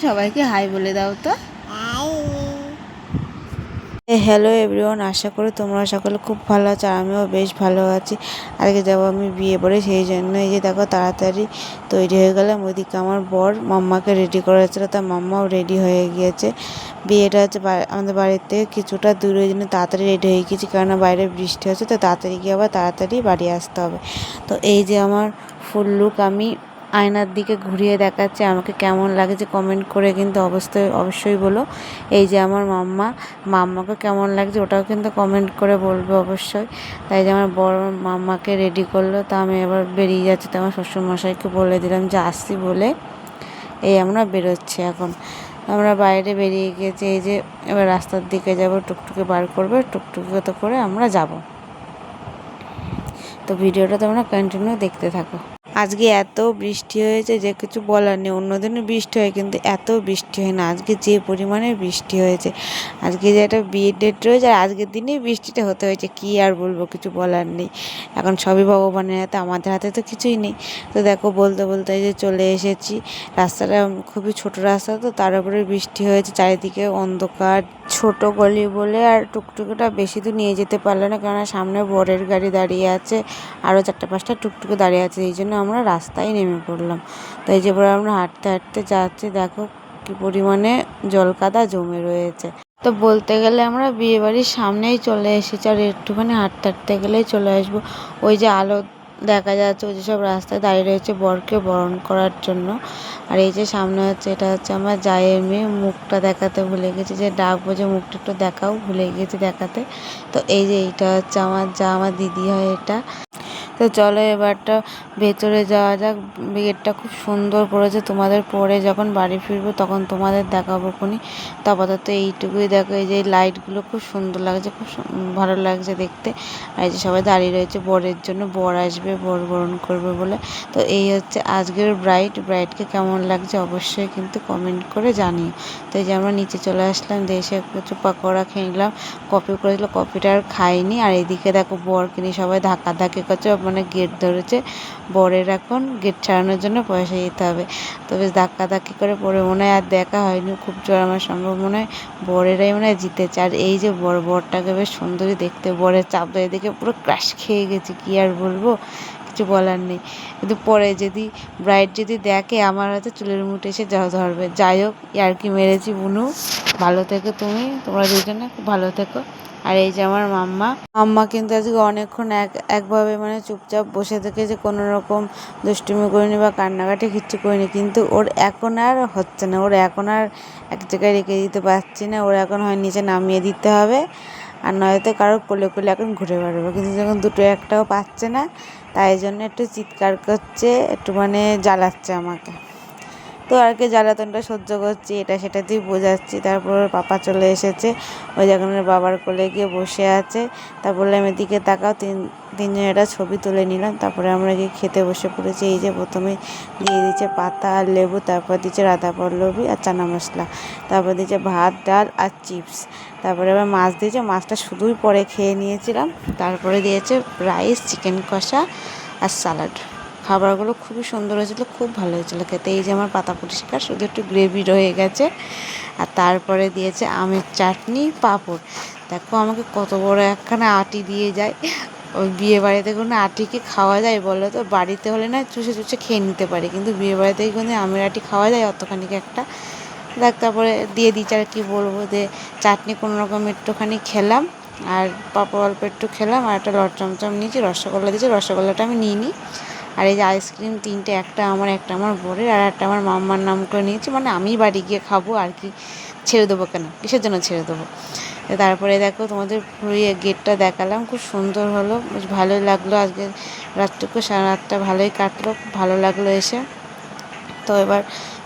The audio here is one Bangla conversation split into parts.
সবাইকে হাই বলে দাও তো। হ্যালো এভরিওয়ান, আশা করি তোমরা সকলে খুব ভালো আছো। আমিও বেশ ভালো আছি। আজকে যাবো আমি বিয়ে পড়ে, সেই জন্য এই যে দেখো তাড়াতাড়ি তৈরি হয়ে গেলাম। ওইদিকে আমার বর মাম্মাকে রেডি করা হয়েছিলো, তার মাম্মাও রেডি হয়ে গিয়েছে। বিয়েটা হচ্ছে আমাদের বাড়ির থেকে কিছুটা দূরে, জন্য তাড়াতাড়ি রেডি হয়ে গিয়েছি, কারণ বাইরে বৃষ্টি হচ্ছে, তো তাড়াতাড়ি গিয়ে আবার তাড়াতাড়ি বাড়ি আসতে হবে। তো এই যে আমার ফুল লুক, আমি আয়নার দিকে ঘুরিয়ে দেখাচ্ছে, আমাকে কেমন লাগছে কমেন্ট করে কিন্তু অবশ্যই বলো। এই যে আমার মাম্মাকে কেমন লাগছে ওটাও কিন্তু কমেন্ট করে বলবে অবশ্যই। তাই যে আমার বড় মাম্মাকে রেডি করলো, তা আমি এবার বেরিয়ে যাচ্ছি। তো আমার শ্বশুরমশাইকে বলে দিলাম যে আসছি বলে, এই আমরা বেরোচ্ছি। এখন আমরা বাইরে বেরিয়ে গিয়েছি। এই যে এবার রাস্তার দিকে যাব, টুকটুকে বার করবে, টুকটুকে তো করে আমরা যাব। তো ভিডিওটা তোমরা কন্টিনিউ দেখতে থাকো। আজকে এত বৃষ্টি হয়েছে যে কিছু বলার নেই। অন্যদিনও বৃষ্টি হয়, কিন্তু এত বৃষ্টি হয় না। আজকে যে পরিমাণে বৃষ্টি হয়েছে, আজকে যে একটা বিয়ের ডেট রয়েছে আর আজকের দিনেই বৃষ্টিটা হতে হয়েছে, কী আর বলবো, কিছু বলার নেই। এখন সবই ভগবানের হাতে, আমাদের হাতে তো কিছুই নেই। তো দেখো বলতে বলতে যে চলে এসেছি। রাস্তাটা খুবই ছোট রাস্তা, তো তার উপরে বৃষ্টি হয়েছে, চারিদিকে অন্ধকার। ছোট গলি বলে আর টুকটুকিটা বেশি দূর নিয়ে যেতে পারলো না, কেননা সামনে বরের গাড়ি দাঁড়িয়ে আছে, আরও 4-5টা টুকটুকে দাঁড়িয়ে আছে। এই জন্য আমরা রাস্তায় নেমে পড়লাম। তো এই যে পরে আমরা হাঁটতে হাঁটতে যাচ্ছি, দেখো কী পরিমাণে জলকাদা জমে রয়েছে। তো বলতে গেলে আমরা বিয়েবাড়ির সামনেই চলে এসেছি, আর একটুখানি হাঁটতে হাঁটতে গেলেই চলে আসবো। ওই যে আলো দেখা যাচ্ছে, ওই যে সব রাস্তায় দাঁড়িয়ে রয়েছে বরকে বরণ করার জন্য। আর এই যে সামনে হচ্ছে, এটা হচ্ছে আমার জায়ের মেয়ে, মুখটা দেখাতে ভুলে গেছি, যে ডাকবো যে মুখটা একটু দেখাও, ভুলে গেছি দেখাতে। তো এই যে এইটা হচ্ছে আমার আমার দিদি হয় এটা। তো চলো এবারটা ভেতরে যাওয়া যাক। গেটটা খুব সুন্দর করেছে, তোমাদের পরে যখন বাড়ি ফিরবো তখন তোমাদের দেখাবো খুনি। তো আপাতত এইটুকুই দেখো। এই যে লাইটগুলো খুব সুন্দর লাগছে, খুব ভালো লাগছে দেখতে। আর এই যে সবাই দাঁড়িয়ে রয়েছে বরের জন্য, বর আসবে, বর বরণ করবে বলে। তো এই হচ্ছে আজকের ব্রাইডকে কেমন লাগছে অবশ্যই কিন্তু কমেন্ট করে জানিও। তো এই যে আমরা নিচে চলে আসলাম, এসে কিছু পকোড়া খেয়ে নিলাম। কফি করেছিল, কফিটা আর খাইনি। আর এইদিকে দেখো বরকে নিয়ে সবাই ধাক্কাধাক্কি করছে, মানে গেট ধরেছে। বরের এখন গেট ছাড়ানোর জন্য পয়সা দিতে হবে। তো বেশ ধাক্কাধাক্কি করে পরে মনে হয় আর দেখা হয়নি, খুব জোর আমার সম্ভব মনে হয় বরেরাই মনে হয় জিতেছে। আর এই যে বরটাকে বেশ সুন্দরই দেখতে, বরের চাপটা এদিকে পুরো ক্রাশ খেয়ে গেছে, কি আর বলবো, কিছু বলার নেই। কিন্তু পরে যদি ব্রাইড যদি দেখে, আমার হয়তো চুলের মুঠে এসে ধরবে। যাই হোক, ইয়ার্কি মেরেছি বুনু। ভালো থেকো তোমরা দুজনে খুব ভালো থেকো। আর এই যে আমার মাম্মা কিন্তু আজকে অনেকক্ষণ একভাবে মানে চুপচাপ বসে থেকে, যে কোনো রকম দুষ্টুমি করিনি বা কান্নাকাটি কিচ্ছু করিনি। কিন্তু ওর এখন আর হচ্ছে না, ওর এখন আর এক জায়গায় রেখে দিতে পারছি না। ওর এখন হয় নিচে নামিয়ে দিতে হবে, আর নয়তো কারো কোলে কোলে এখন ঘুরে বেড়াবো। কিন্তু যখন দুটো একটাও পাচ্ছে না, তাই জন্য একটু চিৎকার করছে, একটু মানে জ্বালাচ্ছে আমাকে। তো আর কি জ্বালাতনটা সহ্য করছি, এটা সেটা দিয়ে বোঝাচ্ছি। তারপর ওর পাপা চলে এসেছে, ওই জায়গায় বাবার কোলে গিয়ে বসে আছে। তা বললাম এদিকে তাকাও, তিনজন একটা ছবি তুলে নিলাম। তারপরে আমরা গিয়ে খেতে বসে পড়েছি। এই যে প্রথমে দিয়ে দিচ্ছে পাতা আর লেবু, তারপর দিচ্ছে রাধা পল্লবী আর চানা মশলা, তারপর দিচ্ছে ভাত ডাল আর চিপস, তারপরে আবার মাছ দিয়েছে, মাছটা শুধুই পরে খেয়ে নিয়েছিলাম। তারপরে দিয়েছে রাইস, চিকেন কষা আর স্যালাড। খাবারগুলো খুবই সুন্দর হয়েছিলো, খুব ভালো হয়েছিলো খেতে। এই যে আমার পাতা পরিষ্কার, শুধু একটু গ্রেভি রয়ে গেছে। আর তারপরে দিয়েছে আমের চাটনি, পাঁপড়। দেখো আমাকে কত বড় একখানা আটি দিয়ে যায়। ওই বিয়ে বাড়িতে কোনো আটিকে খাওয়া যায় বলো তো? বাড়িতে হলে না চুষে চুষে খেয়ে নিতে পারি, কিন্তু বিয়ে বাড়িতে কোনো আমের আটি খাওয়া যায় অতখানিকে একটা? দেখ, তারপরে দিয়ে দিচ্ছে। আর কি বলবো, যে চাটনি কোনো রকম একটুখানি খেলাম, আর পাঁপড় অল্প একটু খেলাম, আর একটা লট চমচম নিয়েছি, রসগোল্লা দিয়েছি, রসগোল্লাটা আমি নিইনি। আর এই যে আইসক্রিম তিনটে, একটা আমার বরের, আর একটা আমার মাম্মার নাম করে নিয়েছি, মানে আমি বাড়ি গিয়ে খাবো আর কি, ছেড়ে দেবো কেন, কিসের জন্য ছেড়ে দেবো। তারপরে দেখো তোমাদের গেটটা দেখালাম, খুব সুন্দর হলো, বেশ ভালোই লাগলো। আজকে রাতটুকু সারা রাতটা ভালোই কাটলো, খুব ভালো লাগলো এসে। তো এবার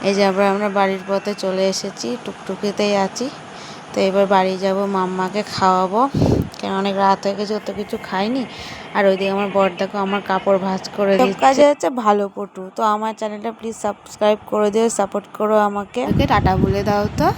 এই যে আমরা বাড়ির পথে চলে এসেছি, টুকটুকিতেই আছি। তো এবার বাড়ি যাব, মাম্মাকে খাওয়াবো, কেন অনেক রাত হয়ে গেছে, অত কিছু খাইনি। আর ওইদিকে আমার বর দেখো আমার কাপড় ভাঁজ করে দিচ্ছে, কাজে হচ্ছে ভালো পটু। তো আমার চ্যানেলটা প্লিজ সাবস্ক্রাইব করে দিও, সাপোর্ট করো আমাকে। টাটা বলে দাও তো।